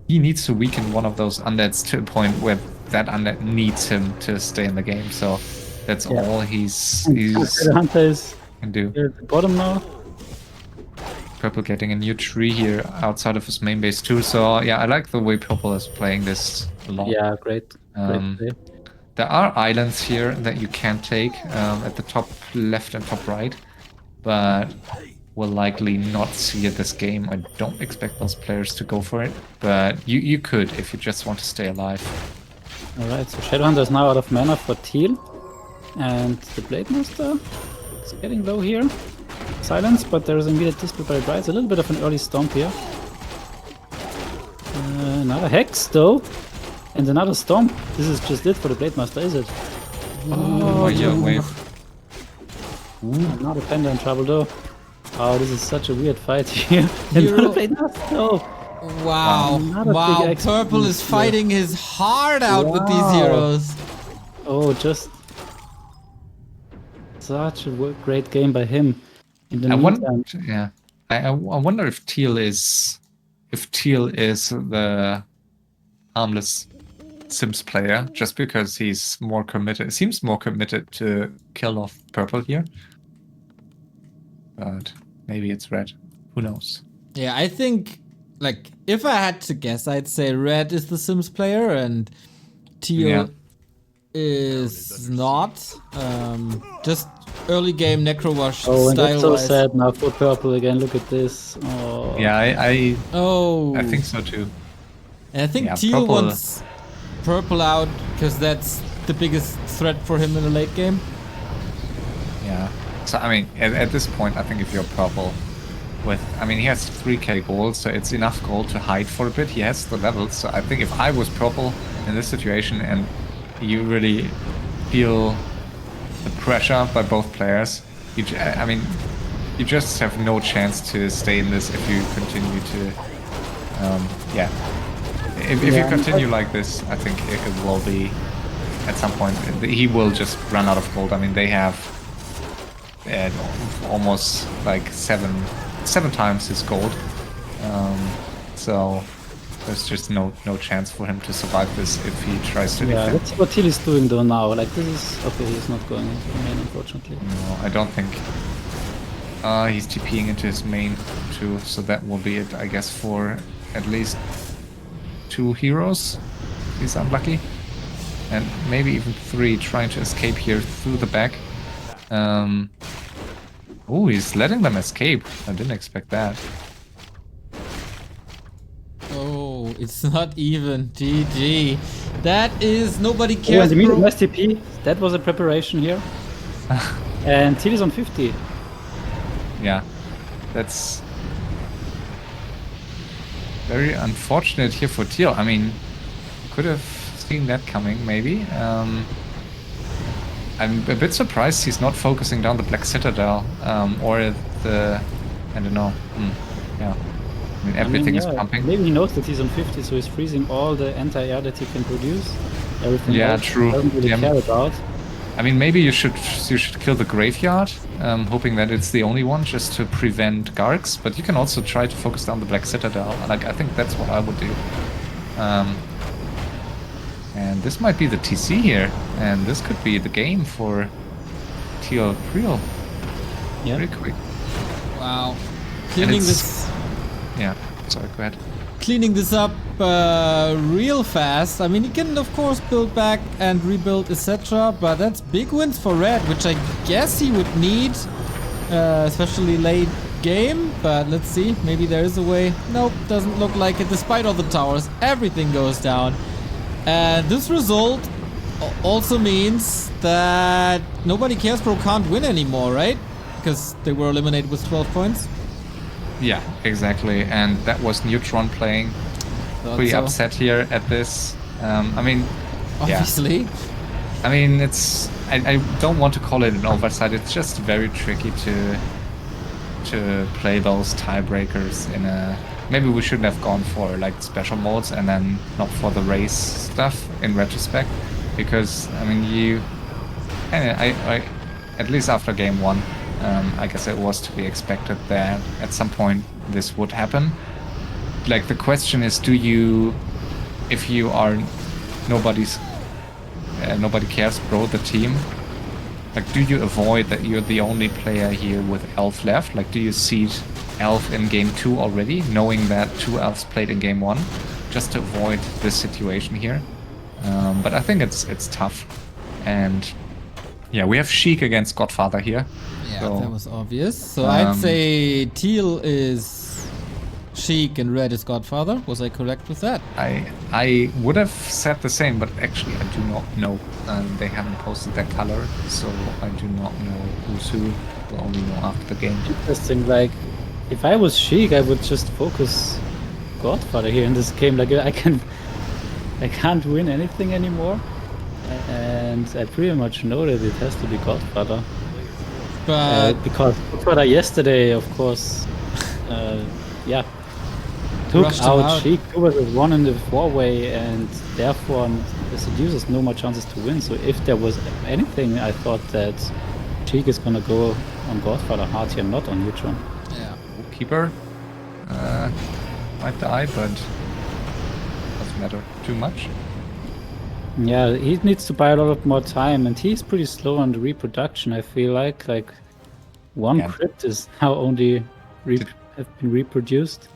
he needs to weaken one of those undeads to a point where that undead needs him to stay in the game. So that's all he's The hunter is can do. here at the bottom now. Purple getting a new tree here outside of his main base too. So yeah, I like the way purple is playing this a lot. Yeah, great play. There are islands here that you can take at the top left and top right, but we'll likely not see it this game. I don't expect those players to go for it, but you could if you just want to stay alive. Alright, so Shadowhunter is now out of mana for teal, and the Blade Master is getting low here. Silence, but there is immediate dispel by Brides. A little bit of an early stomp here. Another Hex though, and another Stomp. This is just it for the Blade Master, is it? Oh, yeah, wave. Another Panda in trouble though. Oh, this is such a weird fight here. Another Blade Master, no. Wow. Another Wow. big Purple is fighting his heart out with these heroes. Oh, just such a great game by him. In the meantime. I wonder if teal is the harmless Sims player just because he's more committed. Seems more committed to kill off purple here, but maybe it's red. Who knows? Yeah, I think, like, if I had to guess, I'd say red is the Sims player and teal is not. Just early game necro wash Oh, and that's so style-wise. sad now for purple again. Look at this. Oh. Yeah, I Oh. think so too. And I think Yeah, teal purple- wants purple out because that's the biggest threat for him in the late game. Yeah. So I mean, at this point, I think if you're purple, he has 3k gold, so it's enough gold to hide for a bit. He has the levels, so I think if I was purple in this situation and you really feel the pressure by both players, you just have no chance to stay in this if you continue to, If you continue like this, I think it will be, at some point, he will just run out of gold. I mean, they have almost like seven times his gold, so there's just no chance for him to survive this if he tries to defend. Let's see what teal is doing though now. Like this is okay. He's not going into the main, unfortunately. No, I don't think. He's TPing into his main too, so that will be it, I guess, for at least 2 heroes. He's unlucky, and maybe even 3 trying to escape here through the back. Oh, he's letting them escape. I didn't expect that. Oh, it's not even. GG. That is nobody Oh, cares. and the medium bro. STP. That was a preparation here. And teal is on 50. Yeah, that's very unfortunate here for teal. I mean, could have seen that coming, maybe. I'm a bit surprised he's not focusing down the Black Citadel, or the... I don't know. Yeah. I mean, everything is pumping. Maybe he knows that he's on 50, so he's freezing all the anti-air that he can produce. Everything else true. he doesn't really care about. I mean, maybe you should kill the graveyard, hoping that it's the only one, just to prevent Gargs. But you can also try to focus down the Black Citadel. Like, I think that's what I would do. And this might be the TC here, and this could be the game for teal real. Yeah. Pretty quick. Wow. Cleaning this. Yeah. Sorry. Go ahead. Cleaning this up real fast. I mean, he can of course build back and rebuild, etc. But that's big wins for red, which I guess he would need, especially late game. But let's see. Maybe there is a way. Nope, doesn't look like it. Despite all the towers, everything goes down. And this result also means that nobody cares pro can't win anymore, right? Because they were eliminated with 12 points. Yeah, exactly. And that was Neutron playing. Pretty upset here at this. I mean, obviously. Yeah. I mean, it's. I don't want to call it an oversight. It's just very tricky to play those tiebreakers in a. Maybe we shouldn't have gone for like special modes and then not for the race stuff in retrospect. because I mean I at least after game 1, I guess it was to be expected that at some point this would happen. Like the question is, do you, if you are nobody cares bro the team, like do you avoid that you're the only player here with Elf left? Like do you seed Elf in game 2 already, knowing that 2 Elves played in game 1, just to avoid this situation here? But I think it's tough. And yeah, we have Sheik against Godfather here. Yeah, so, that was obvious. So I'd say teal is Sheik and red is Godfather. Was I correct with that? I would have said the same, but actually I do not know. They haven't posted their color, so I do not know who's who. We'll only know after the game. Interesting. Like, if I was Sheik, I would just focus Godfather here in this game. Like, I can't win anything anymore, and I pretty much know that it has to be Godfather. But Because Godfather yesterday, of course, yeah, took Rushed him out out. Sheik 2 versus 1 in the 4-way, and therefore the Seducers no more chances to win. So if there was anything, I thought that Sheik is gonna go on Godfather hard here, not on Neutron. yeah, Keeper might die, but doesn't matter too much. Yeah, he needs to buy a lot more time, and he's pretty slow on the reproduction. I feel like one Yeah. crypt is now only have been reproduced.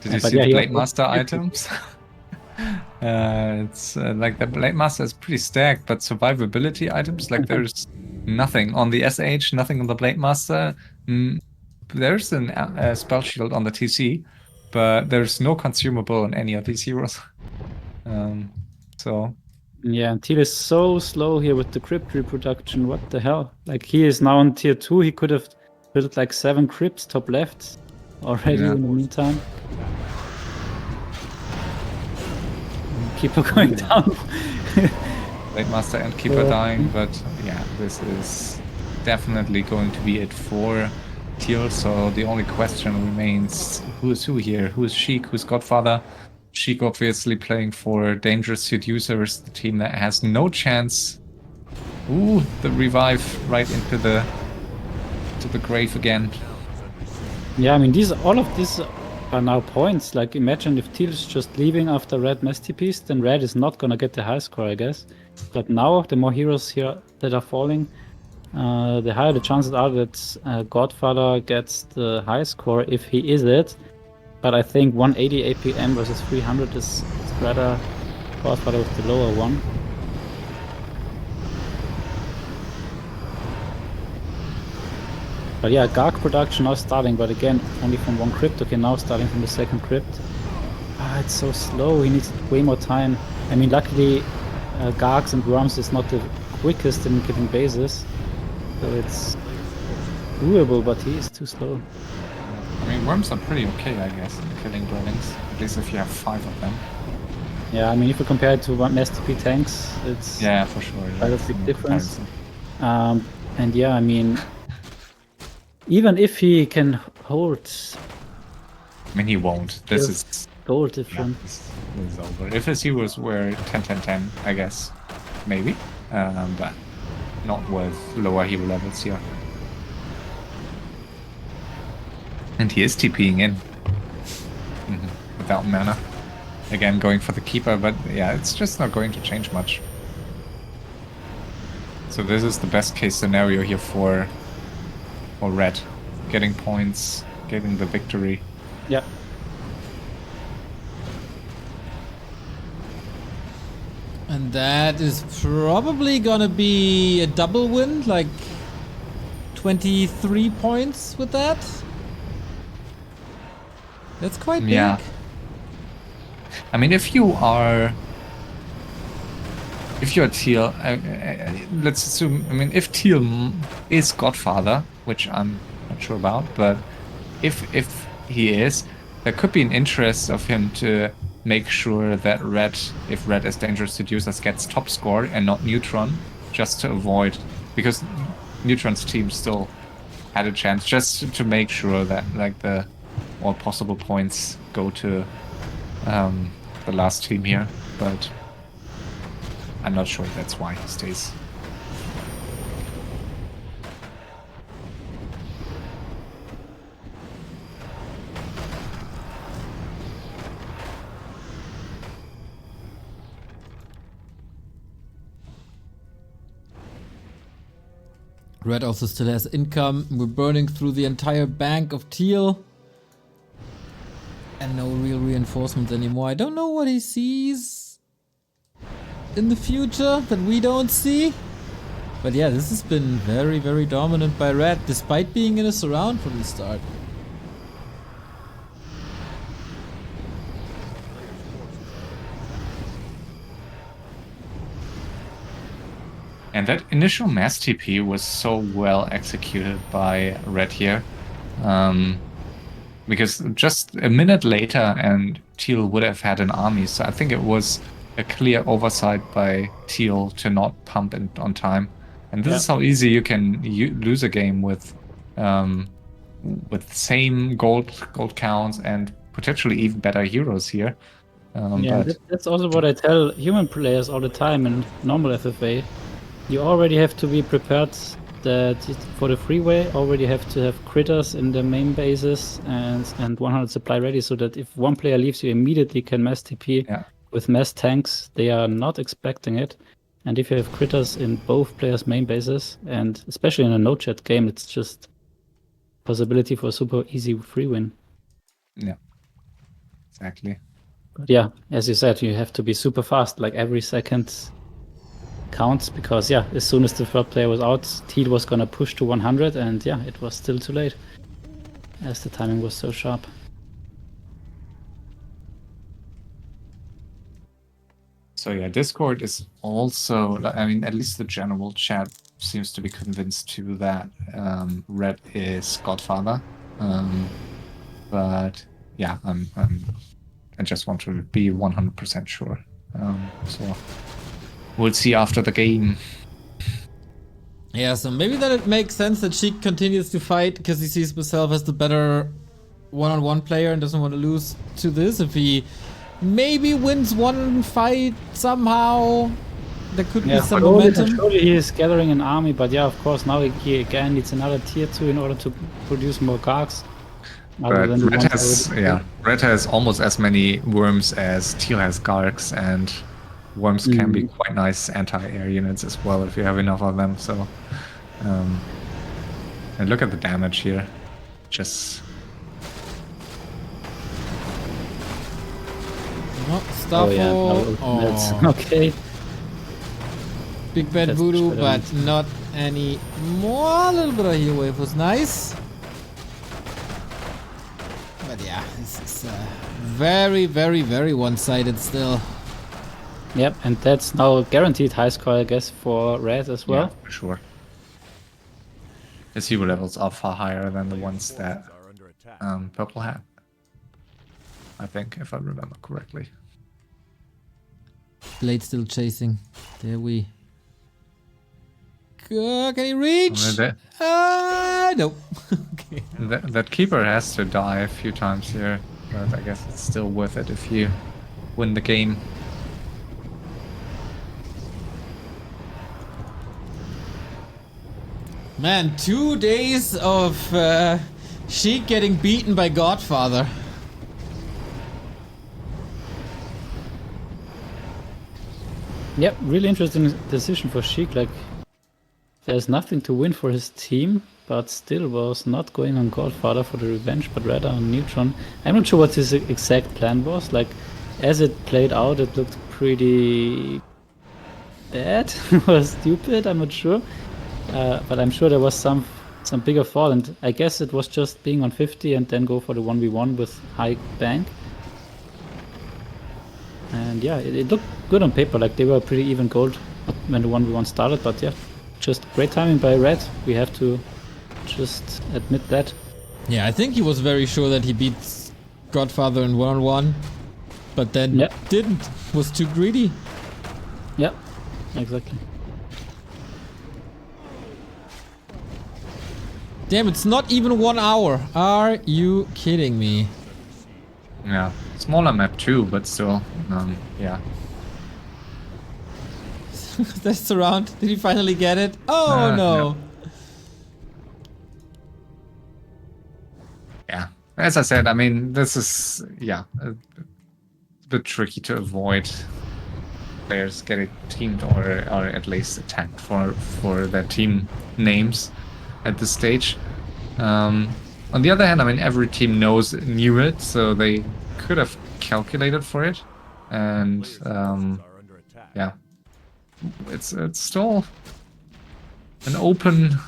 Did you But see yeah, the he Blade also- Master items? It's like the Blade Master is pretty stacked, but survivability items, like there's nothing on the SH, nothing on the Blade Master. There's a spell shield on the TC, but there's no consumable on any of these heroes. So Yeah, and Teal is so slow here with the crypt reproduction. What the hell? Like, he is now on tier 2. He could have built like 7 crypts top left already Yeah. in the meantime. Keeper going down. Blade Master and Keeper dying, but yeah, this is definitely going to be it for Teal. So the only question remains, who is who here? Who is Sheik? Who's Godfather? Sheik obviously playing for Dangerous Seducers, the team that has no chance. Ooh, the revive right into the grave again. Yeah, I mean, all of these are now points. Like, imagine if Teal is just leaving after Red Masterpiece, then Red is not gonna get the high score, I guess. But now, the more heroes here that are falling, the higher the chances are that Godfather gets the high score if he is it. But I think 180 APM versus 300 is rather Godfather with the lower one. But yeah, Garg production now starting, but again, only from 1 crypt. Okay, now starting from the 2nd crypt. Ah, it's so slow, he needs way more time. I mean, luckily, Gargs and Worms is not the quickest in getting bases. So it's doable, but he is too slow. I mean, worms are pretty okay, I guess, in killing dwellings. At least if you have 5 of them. Yeah, I mean, if you compare it to Master P tanks, it's Yeah, for sure. quite a that's big no difference. comparison. And yeah, I mean, even if he can hold I mean, he won't. This is goal yeah, difference, this is over. If his heroes were 10-10-10, I guess, maybe, but not with lower hero levels here. And he is TPing in without mana. Again, going for the keeper, but yeah, it's just not going to change much. So this is the best case scenario here for Red. Getting points, getting the victory. yeah. and that is probably gonna be a double win, like 23 points with that. That's quite big. Yeah. I mean, if you're Teal, let's assume, I mean, if Teal is Godfather, which I'm not sure about, but if he is, there could be an interest of him to make sure that Red, if Red as Dangerous Seducers, gets top score and not Neutron, just to avoid, because Neutron's team still had a chance, just to make sure that like all possible points go to the last team here. But I'm not sure that's why he stays. Red also still has income. We're burning through the entire bank of teal. And no real reinforcements anymore. I don't know what he sees in the future that we don't see. But yeah, this has been very, very dominant by Red, despite being in a surround from the start. And that initial mass TP was so well executed by Red here. Because just a minute later and Teal would have had an army. So I think it was a clear oversight by Teal to not pump it on time. And this is how easy you can lose a game with same gold counts and potentially even better heroes here. That's also what I tell human players all the time in normal FFA. You already have to be prepared that for the freeway already have to have critters in the main bases and 100 supply ready, so that if one player leaves, you immediately can mass TP with mass tanks. They are not expecting it. And if you have critters in both players' main bases, and especially in a no-chat game, it's just possibility for a super easy free win. Yeah, exactly. But yeah, as you said, you have to be super fast, like every second counts, because yeah, as soon as the third player was out, Teal was gonna push to 100, and yeah, it was still too late, as the timing was so sharp. So yeah, Discord is also, I mean, at least the general chat seems to be convinced too that Red is Godfather. But yeah, I just want to be 100% sure. So we'll see after the game. Yeah, so maybe that it makes sense that Sheik continues to fight because he sees himself as the better one-on-one player and doesn't want to lose to this. If he maybe wins one fight somehow, there could be some momentum. Surely he is gathering an army, but yeah, of course, now he again needs another tier 2 in order to produce more Gargs. But Red has almost as many worms as Teal has Gargs, and worms can be quite nice anti-air units as well if you have enough of them. So, and look at the damage here. Just okay. Big bad voodoo, but not any more. A little bit of heal wave was nice. But yeah, this is very, very, very one-sided still. Yep, and that's now guaranteed high score, I guess, for Red as well. Yeah, for sure. His hero levels are far higher than the ones that Purple had. I think, if I remember correctly. Blade still chasing. There we go. Can he reach? Nope. Okay. That keeper has to die a few times here, but I guess it's still worth it if you win the game. Man, 2 days of Sheik getting beaten by Godfather. Yep, really interesting decision for Sheik. Like, there's nothing to win for his team, but still was not going on Godfather for the revenge, but rather on Neutron. I'm not sure what his exact plan was. Like, as it played out, it looked pretty bad or stupid. I'm not sure, but I'm sure there was some bigger thought, and I guess it was just being on 50 and then go for the 1v1 with high bank. And yeah, it looked good on paper, like they were pretty even gold when the 1v1 started, but yeah, just great timing by Red. We have to just admit that. Yeah, I think he was very sure that he beats Godfather in 1-on-1, but then didn't, was too greedy. Yeah, exactly. Damn, it's not even 1 hour. Are you kidding me? Yeah, smaller map too, but still, yeah. That's the round. Did he finally get it? Oh no. Yeah. As I said, I mean, this is, yeah, a bit tricky to avoid players getting teamed or at least attacked for their team names at this stage. On the other hand, I mean, every team knew it, so they could have calculated for it. And yeah, it's still an open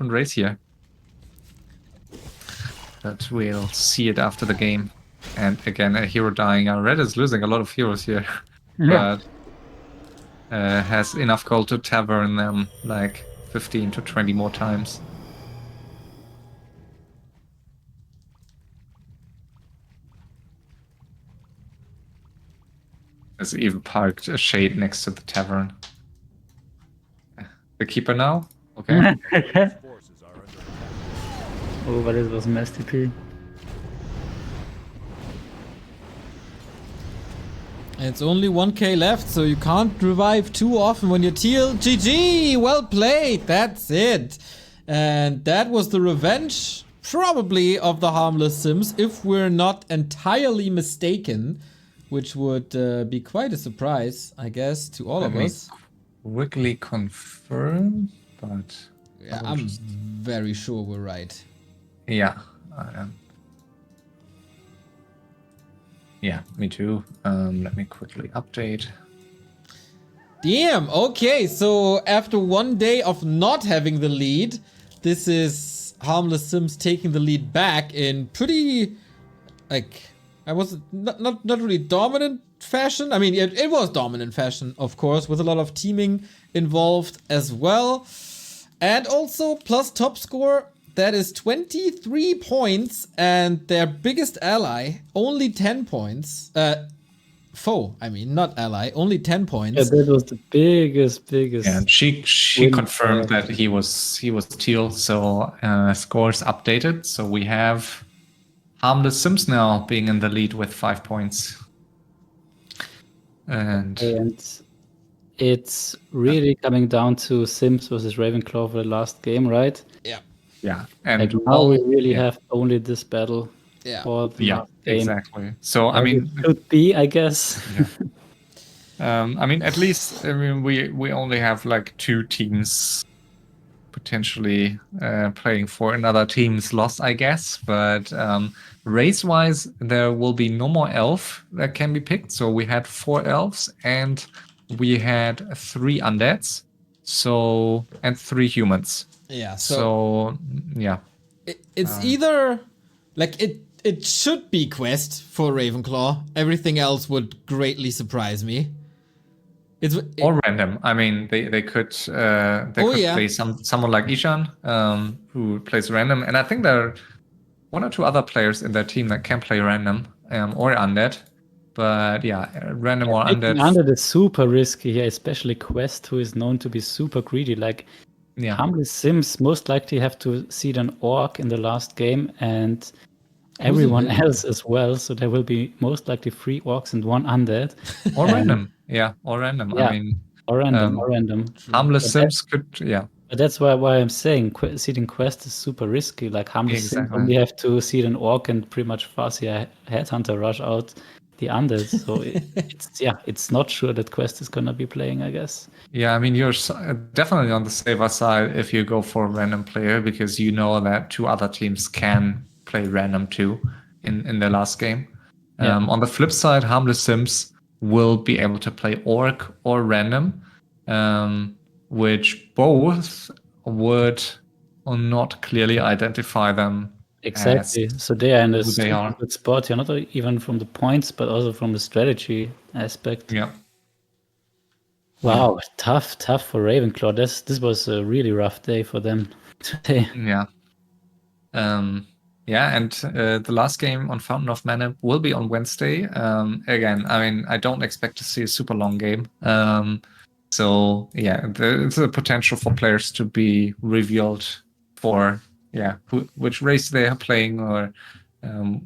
race here. But we'll see it after the game. And again, a hero dying. Red is losing a lot of heroes here, but has enough gold to tavern them like 15 to 20 more times. There's even parked a shade next to the tavern. The keeper now? Okay. Forces are under attack. Oh, but it was an STP. It's only 1k left, so you can't revive too often when you're teal. GG! Well played! That's it! And that was the revenge, probably, of the Harmless Sims, if we're not entirely mistaken. Which would be quite a surprise, I guess, to all of us. Quickly confirm, but... Yeah, I'm very sure we're right. Yeah, I am. Yeah, me too. Let me quickly update. Damn, okay, so after 1 day of not having the lead, this is Harmless Sims taking the lead back in pretty, like, I was not really dominant fashion. I mean, it was dominant fashion, of course, with a lot of teaming involved as well. And also, plus top score, that is 23 points, and their biggest ally, only 10 points. Foe, I mean, not ally, only 10 points. Yeah, that was the biggest. Yeah, and she confirmed that he was teal, so scores updated. So we have Harmless Sims now being in the lead with 5 points. And it's really coming down to Sims versus Ravenclaw for the last game, right? Yeah. yeah, and Like now we really have only this battle for the last game. exactly. So I As mean, it could be, I guess. Yeah. I mean, at least we only have like 2 teams potentially playing for another team's loss, I guess. But race-wise, there will be no more elf that can be picked. So we had 4 elves and we had 3 undeads, and 3 humans. Yeah. So yeah, it's either like it should be quest for Ravenclaw. Everything else would greatly surprise me. Or random. I mean, they could play someone like Ishan, who plays random, and I think there are 1 or 2 other players in their team that can play random or undead. But yeah, random or undead. Undead is super risky here, especially Quest, who is known to be super greedy. Like Harmless Sims most likely have to seed an orc in the last game, and everyone else as well. So there will be most likely 3 orcs and 1 undead. Or random. Yeah, or random. Yeah, I mean, or random. Harmless Sims could, But that's why I'm saying seeding Quest is super risky. Like Harmless Sims only have to seed an orc and pretty much Farsi a headhunter rush out the undead. So it's not sure that Quest is gonna be playing, I guess. Yeah, I mean, you're definitely on the safer side if you go for a random player, because you know that 2 other teams can play random too in the last game. On the flip side, Harmless Sims will be able to play orc or random, which both would not clearly identify them. Exactly. So they are in a good spot here, not even from the points, but also from the strategy aspect. Yeah. Wow, tough for Ravenclaw. This was a really rough day for them today. Yeah. And the last game on Fountain of Mana will be on Wednesday. Again, I mean, I don't expect to see a super long game. So yeah, there's a potential for players to be revealed for which race they are playing or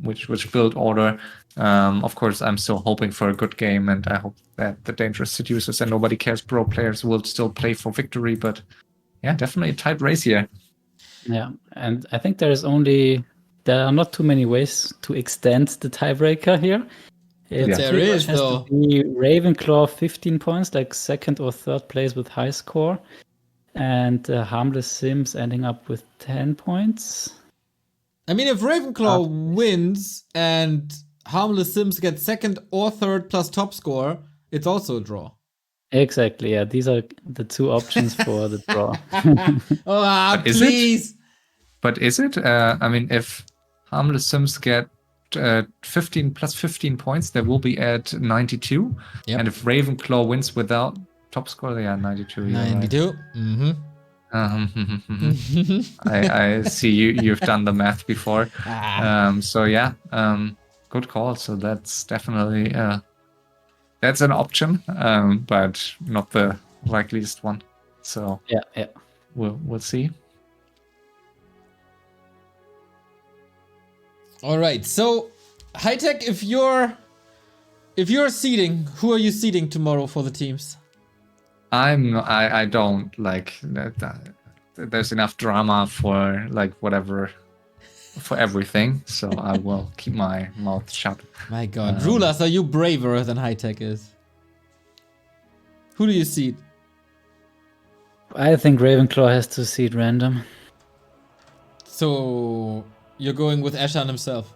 which build order. Of course, I'm still hoping for a good game, and I hope that the Dangerous Seducers and Nobody Cares Pro players will still play for victory. But yeah, definitely a tight race here. Yeah, and I think there are not too many ways to extend the tiebreaker here. It Yeah. There pretty is, much has though. to be Ravenclaw 15 points, like second or third place with high score, and Harmless Sims ending up with 10 points. I mean, if Ravenclaw wins and Harmless Sims gets second or third plus top score, it's also a draw. Exactly, yeah. These are the two options for the draw. Oh, Is it? please. But is it? I mean, if Harmless Sims get 15 plus 15 points, they will be at 92. Yep. And if Ravenclaw wins without top score, yeah, 92. You're right. 92. Mm-hmm. I see you've done the math before. Ah. So yeah, good call. So that's definitely that's an option, but not the likeliest one. So Yeah. we'll see. All right. So, HighTac, if you're seeding, who are you seeding tomorrow for the teams? I don't like that. There's enough drama for like whatever, for everything. So I will keep my mouth shut. My God, RulaZ, are you braver than HighTac is? Who do you seed? I think Ravenclaw has to seed random. So you're going with Ashan himself.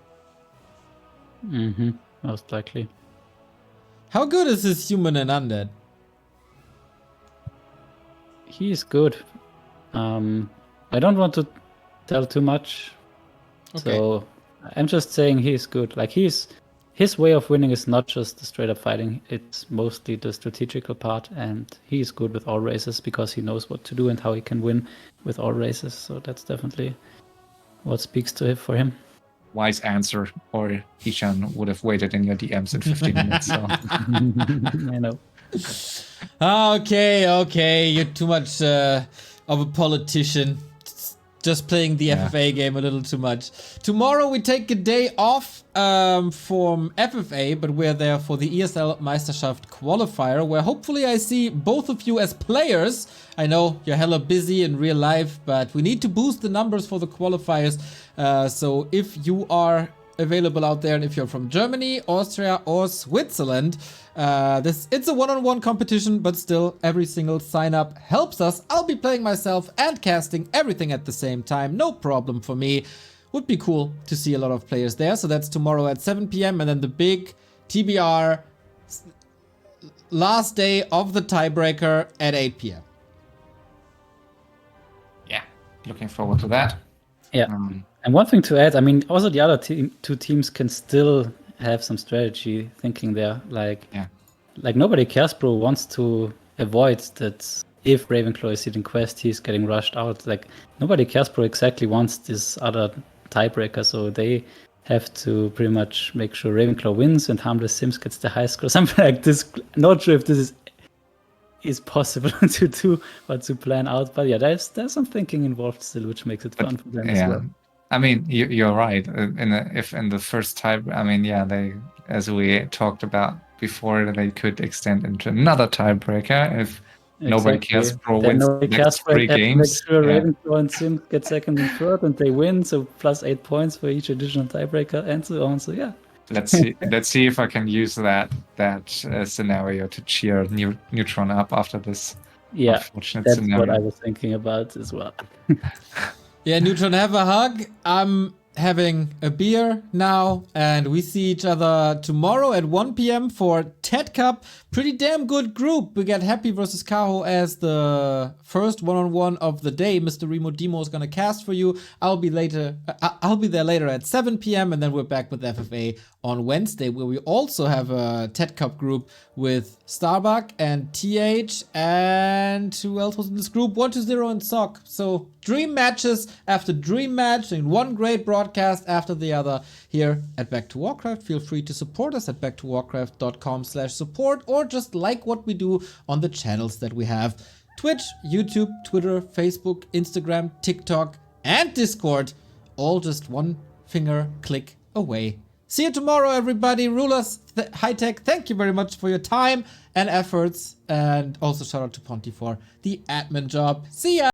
Most likely. How good is this human and undead? He's good. I don't want to tell too much. Okay. So I'm just saying he's good. Like his way of winning is not just the straight up fighting, it's mostly the strategical part, and he's good with all races because he knows what to do and how he can win with all races. So that's definitely what speaks to him for him. Wise answer, or Ishan would have waited in your DMs in 15 minutes. So I know. Okay, you're too much of a politician. Just playing the FFA game a little too much. Tomorrow we take a day off from FFA, but we're there for the ESL Meisterschaft qualifier, where hopefully I see both of you as players. I know you're hella busy in real life, but we need to boost the numbers for the qualifiers. So if you are available out there, and if you're from Germany, Austria, or Switzerland, it's a one-on-one competition, but still every single sign up helps us. I'll be playing myself and casting everything at the same time, no problem for me. Would be cool to see a lot of players there. So that's tomorrow at 7 p.m. and then the big TBR last day of the tiebreaker at 8 p.m. yeah, looking forward to that. Yeah. And one thing to add, I mean, also the other two teams can still have some strategy thinking there. Like Nobody Cares Pro wants to avoid that if Ravenclaw is hitting quest, he's getting rushed out. Like Nobody Cares Pro exactly wants this other tiebreaker, so they have to pretty much make sure Ravenclaw wins and Harmless Sims gets the high score. Something like this. Not sure if this is possible to do or to plan out, but yeah, there's some thinking involved still, which makes it fun for them as well. I mean, you're right. If in the first type, I mean, they, as we talked about before, they could extend into another tiebreaker if Nobody Cares Pro wins the next 3 games. Make sure Ravenclaw and Sims get second and third, and they win, so plus 8 points for each additional tiebreaker, and so on. So yeah. Let's see if I can use that scenario to cheer Neutron up after this unfortunate that's scenario. What I was thinking about as well. Yeah, Neutron, have a hug. I'm having a beer now, and we see each other tomorrow at 1 p.m. for TED Cup. Pretty damn good group. We got Happy versus Kaho as the first one-on-one of the day. Mr. Remo Demo is gonna cast for you. I'll be there later at 7 p.m. and then we're back with FFA on Wednesday, where we also have a TED Cup group with Starbuck and TH and who else was in this group? 120 and Sock. So dream matches after dream match and one great broadcast after the other here at Back to Warcraft. Feel free to support us at backtowarcraft.com/support or just like what we do on the channels that we have: Twitch, YouTube, Twitter, Facebook, Instagram, TikTok, and Discord. All just one finger click away. See you tomorrow, everybody. RulaZ, HighTac, thank you very much for your time and efforts. And also shout out to Ponty for the admin job. See ya!